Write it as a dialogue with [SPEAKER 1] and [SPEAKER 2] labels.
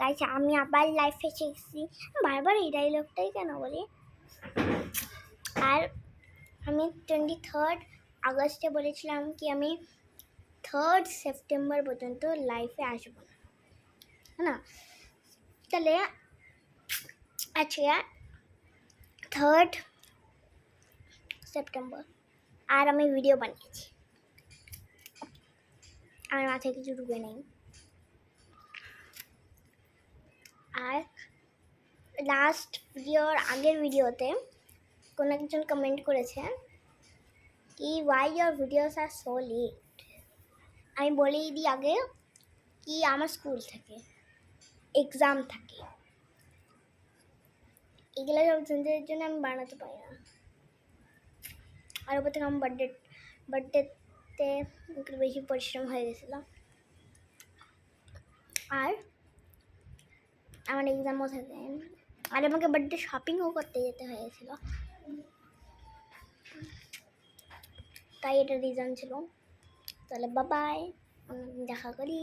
[SPEAKER 1] Guys আমি আবার লাইফে শিখছি, বারবার এই ডায়লগটাই কেন বলি। আর আমি 23 আগস্টে বলেছিলাম কি আমি 3 সেপ্টেম্বর পর্যন্ত লাইফে আসবো না, তাহলে আজকে 3 সেপ্টেম্বর আর আমি ভিডিও বানিয়েছি, আমার মাথায় কিছু ঢুকে নেই। আর লাস্ট ভিডিওর আগের ভিডিওতে কোনো একজন কমেন্ট করেছে কি why your videos are so late. আমি বলেই দিই আগে কি আমার স্কুল থাকে, এক্সাম থাকে, এগুলো সব জিনিসের জন্য আমি বানাতে পারি না। আর ওপর থেকে আমার বার্থডেতে একটু বেশি পরিশ্রম হয়ে গেছিলো, আর আমার এক্সামও থাকে, আর আমাকে বার্থডে শপিংও করতে যেতে হয়েছিল, তাই এটা রিজন ছিল। তাহলে বাবাই, দেখা করি।